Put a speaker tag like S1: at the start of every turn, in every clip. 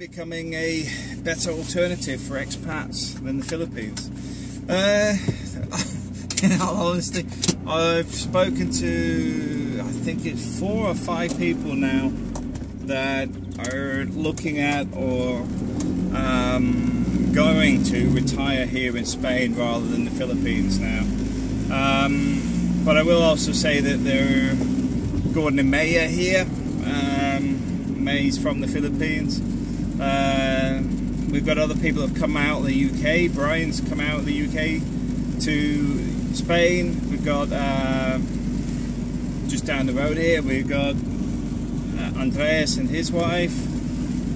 S1: becoming a better alternative for expats than the Philippines. In all honesty, I've spoken to, I think it's 4 or 5 people now that are looking at or going to retire here in Spain rather than the Philippines now. But I will also say that there are Gordon and May are here. May's from the Philippines. We've got other people that have come out of the UK. Brian's come out of the UK to Spain. We've got just down the road here, we've got Andres and his wife.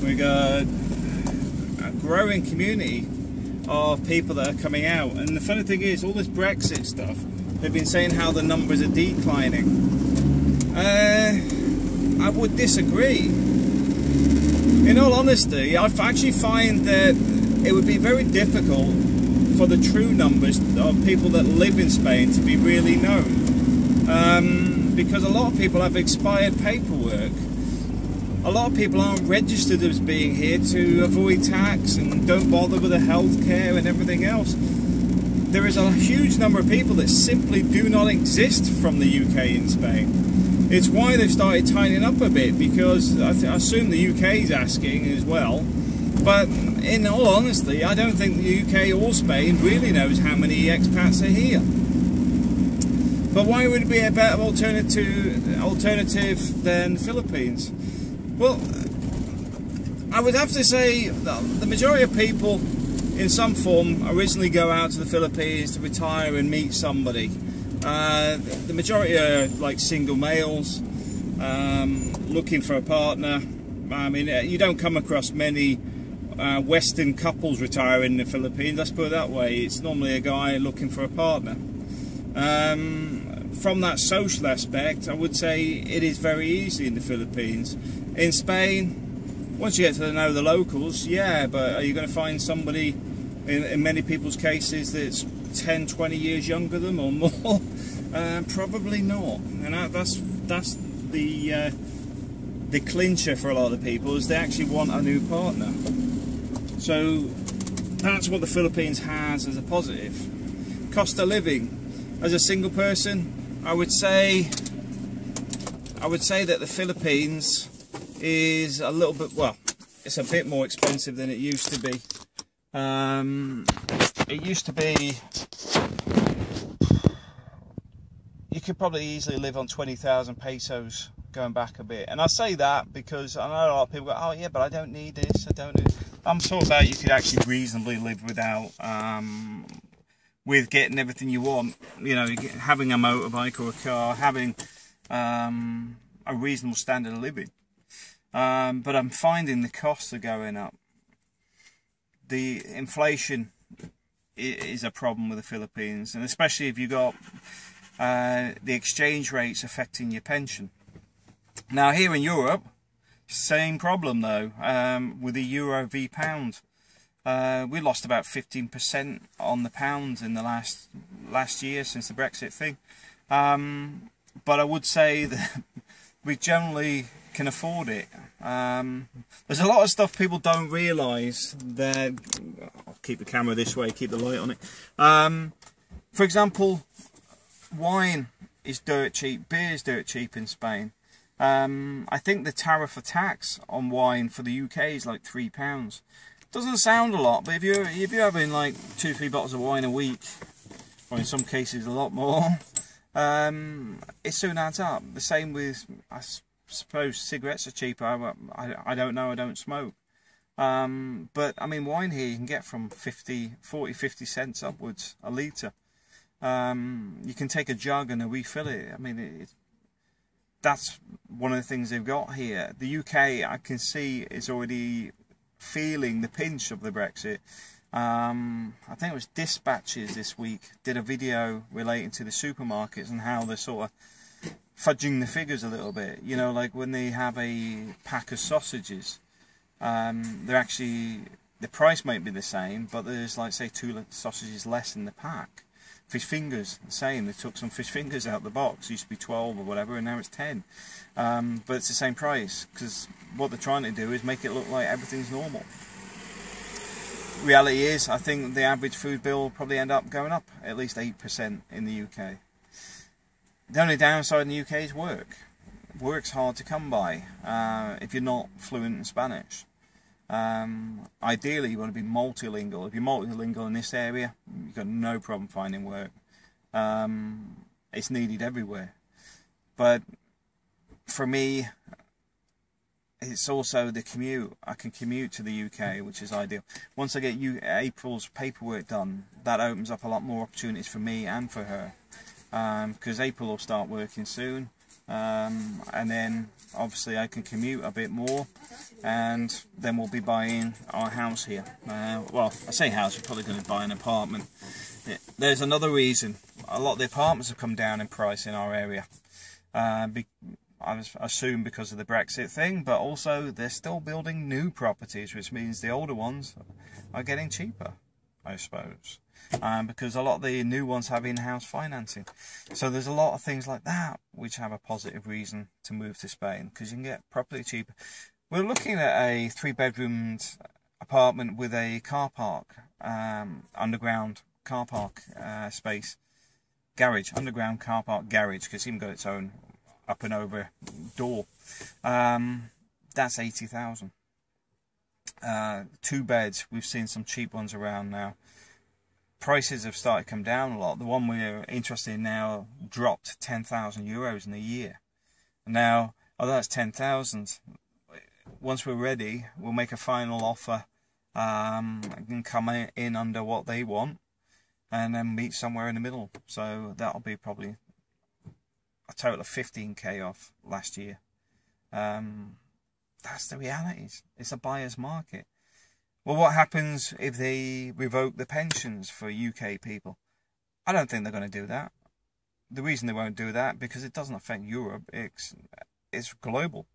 S1: We've got a growing community of people that are coming out. And the funny thing is, all this Brexit stuff, they've been saying how the numbers are declining. I would disagree. In all honesty, I actually find that it would be very difficult for the true numbers of people that live in Spain to be really known. Because a lot of people have expired paperwork. A lot of people aren't registered as being here to avoid tax and don't bother with the health care and everything else. There is a huge number of people that simply do not exist from the UK in Spain. It's why they've started tightening up a bit, because I assume the UK is asking as well. But in all honesty, I don't think the UK or Spain really knows how many expats are here. But why would it be a better alternative than the Philippines? Well, I would have to say that the majority of people in some form originally go out to the Philippines to retire and meet somebody. The majority are like single males looking for a partner. I mean, you don't come across many Western couples retiring in the Philippines, let's put it that way. It's normally a guy looking for a partner. From that social aspect, I would say it is very easy in the Philippines. In Spain, once you get to know the locals, yeah, but are you going to find somebody in many people's cases that's 10, 20 years younger than them or more? Probably not. And that's the clincher for a lot of people, is they actually want a new partner. So that's what the Philippines has as a positive. Cost of living, as a single person, I would say that the Philippines is a little bit, well, it's a bit more expensive than it used to be. It used to be, you could probably easily live on 20,000 pesos going back a bit. And I say that because I know a lot of people go, oh yeah, but I don't need this, I don't need. I'm sort about you could actually reasonably live without, with getting everything you want. You know, having a motorbike or a car, having a reasonable standard of living. But I'm finding the costs are going up. The inflation is a problem with the Philippines, and especially if you got the exchange rates affecting your pension. Now here in Europe, same problem though, with the euro v pound. We lost about 15% on the pound in the last year since the Brexit thing. But I would say that we generally can afford it. There's a lot of stuff people don't realise that, I'll keep the camera this way, keep the light on it. For example, wine is dirt cheap, beer is dirt cheap in Spain. I think the tariff for tax on wine for the UK is like £3. Doesn't sound a lot, but if you're having like 2-3 bottles of wine a week, or in some cases a lot more, it soon adds up. The same with, I suppose cigarettes are cheaper. I don't know, I don't smoke. But I mean, wine here you can get from 40, 50 cents upwards a litre. You can take a jug and refill it. I mean, that's one of the things they've got here. The UK, I can see, is already feeling the pinch of the Brexit. I think it was Dispatches this week did a video relating to the supermarkets and how they're sort of fudging the figures a little bit. You know, like when they have a pack of sausages, they're actually, the price might be the same, but there's like, say, 2 sausages less in the pack. Fish fingers, the same. They took some fish fingers out of the box. It used to be 12 or whatever, and now it's 10. But it's the same price because what they're trying to do is make it look like everything's normal. Reality is, I think the average food bill will probably end up going up at least 8% in the UK. The only downside in the UK is work. Work's hard to come by if you're not fluent in Spanish. Ideally, you want to be multilingual. If you're multilingual in this area, you've got no problem finding work. It's needed everywhere. But for me, it's also the commute. I can commute to the UK, which is ideal. Once I get April's paperwork done, that opens up a lot more opportunities for me and for her. Because April will start working soon. And then obviously I can commute a bit more, and then we'll be buying our house here. Well, I say house, we're probably going to buy an apartment. There's another reason. A lot of the apartments have come down in price in our area. I assume because of the Brexit thing, but also they're still building new properties, which means the older ones are getting cheaper, I suppose. Because a lot of the new ones have in-house financing. So there's a lot of things like that which have a positive reason to move to Spain, because you can get property cheaper. We're looking at a 3-bedroomed apartment with a car park, underground car park space, garage, underground car park garage, because it's even got its own up and over door. That's 80,000. 2 beds. We've seen some cheap ones around now. Prices have started to come down a lot. The one we're interested in now dropped 10,000 euros in a year. Now, although that's 10,000, once we're ready, we'll make a final offer and come in under what they want, and then meet somewhere in the middle. So that'll be probably a total of 15k off last year. That's the realities. It's a buyer's market. Well, what happens if they revoke the pensions for UK people? I don't think they're going to do that. The reason they won't do that, because it doesn't affect Europe. It's global.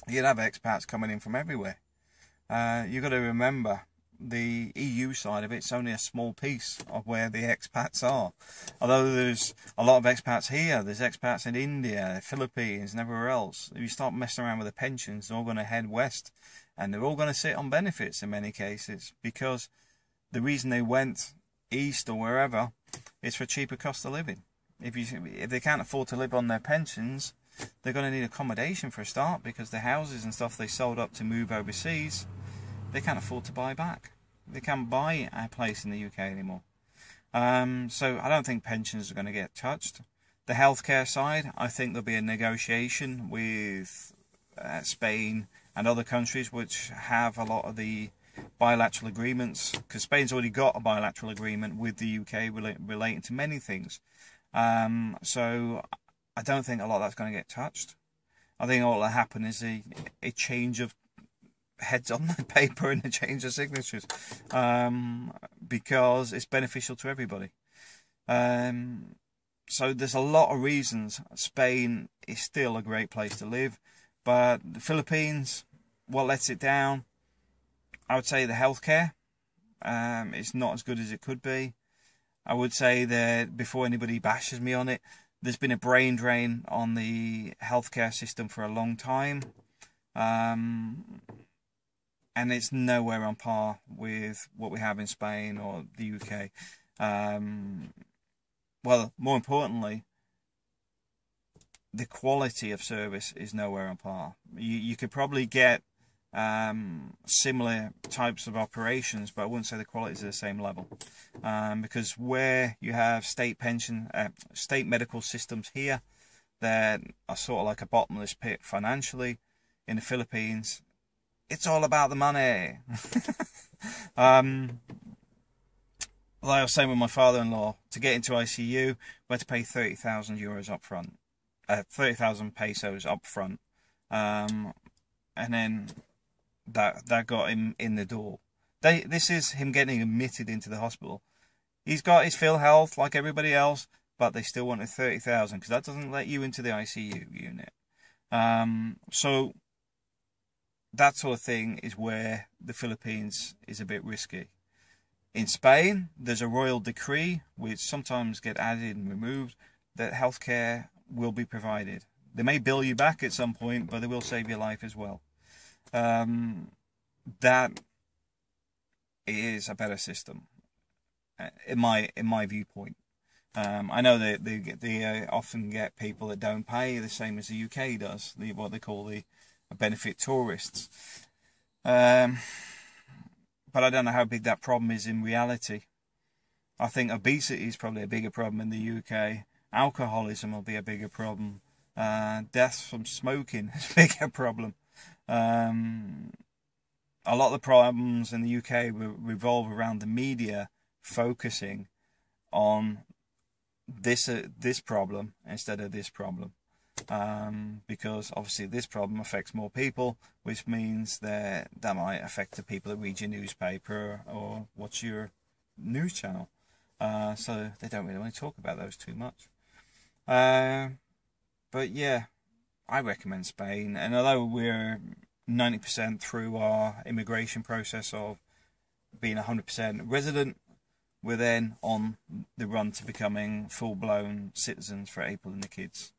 S1: You'd have expats coming in from everywhere. You've got to remember, the EU side of it's only a small piece of where the expats are. Although there's a lot of expats here, there's expats in India, Philippines, and everywhere else. If you start messing around with the pensions, they're all going to head west. And they're all going to sit on benefits in many cases, because the reason they went east or wherever is for cheaper cost of living. If they can't afford to live on their pensions, they're going to need accommodation for a start, because the houses and stuff they sold up to move overseas, they can't afford to buy back. They can't buy a place in the UK anymore. So I don't think pensions are going to get touched. The healthcare side, I think there'll be a negotiation with Spain and other countries which have a lot of the bilateral agreements, because Spain's already got a bilateral agreement with the UK relating to many things. So I don't think a lot of that's going to get touched. I think all that will happen is a change of heads on the paper and a change of signatures, because it's beneficial to everybody. So there's a lot of reasons Spain is still a great place to live. But the Philippines, what lets it down? I would say the healthcare. It's not as good as it could be. I would say that, before anybody bashes me on it, there's been a brain drain on the healthcare system for a long time. And it's nowhere on par with what we have in Spain or the UK. Well, more importantly, the quality of service is nowhere on par. You could probably get similar types of operations, but I wouldn't say the quality is at the same level. Because where you have state medical systems here that are sort of like a bottomless pit financially, in the Philippines, it's all about the money. Like I was saying with my father-in-law, to get into ICU, we had to pay 30,000 euros up front. 30,000 pesos up front. And then that got him in the door. This is him getting admitted into the hospital. He's got his PhilHealth like everybody else, but they still wanted 30,000, because that doesn't let you into the ICU unit. So that sort of thing is where the Philippines is a bit risky. In Spain, there's a royal decree, which sometimes get added and removed, that healthcare will be provided. They may bill you back at some point, but they will save your life as well. That is a better system, in my viewpoint. I know that they often get people that don't pay, the same as the UK does, what they call the benefit tourists. But I don't know how big that problem is in reality. I think obesity is probably a bigger problem in the UK. Alcoholism will be a bigger problem. Deaths from smoking is a bigger problem. A lot of the problems in the UK revolve around the media focusing on this problem instead of this problem, because obviously this problem affects more people, which means that might affect the people that read your newspaper or watch your news channel. So they don't really want to talk about those too much. But yeah, I recommend Spain, and although we're 90% through our immigration process of being 100% resident, we're then on the run to becoming full-blown citizens for April and the kids.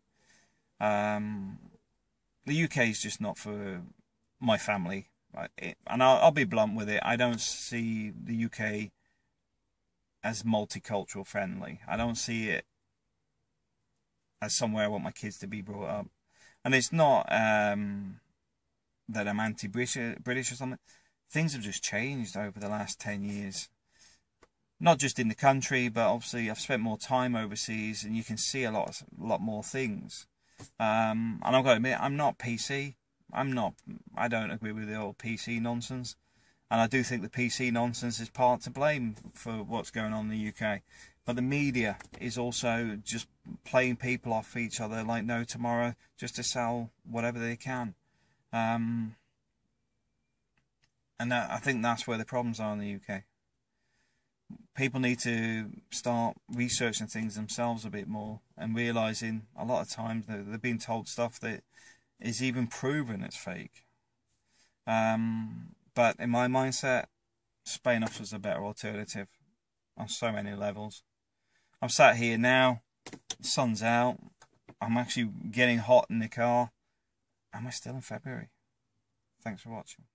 S1: The UK is just not for my family, and I'll be blunt with it. I don't see the UK as multicultural friendly. I don't see it as somewhere I want my kids to be brought up. And it's not that I'm anti-British or something. Things have just changed over the last 10 years. Not just in the country, but obviously I've spent more time overseas, and you can see a lot more things. And I've got to admit, I'm not PC. I don't agree with the old PC nonsense. And I do think the PC nonsense is part to blame for what's going on in the UK. But the media is also just playing people off each other like no tomorrow, just to sell whatever they can. And I think that's where the problems are in the UK. People need to start researching things themselves a bit more, and realising a lot of times that they're being told stuff that is even proven it's fake. But in my mindset, Spain offers a better alternative on so many levels. I'm sat here now, the sun's out, I'm actually getting hot in the car, and we're still in February. Thanks for watching.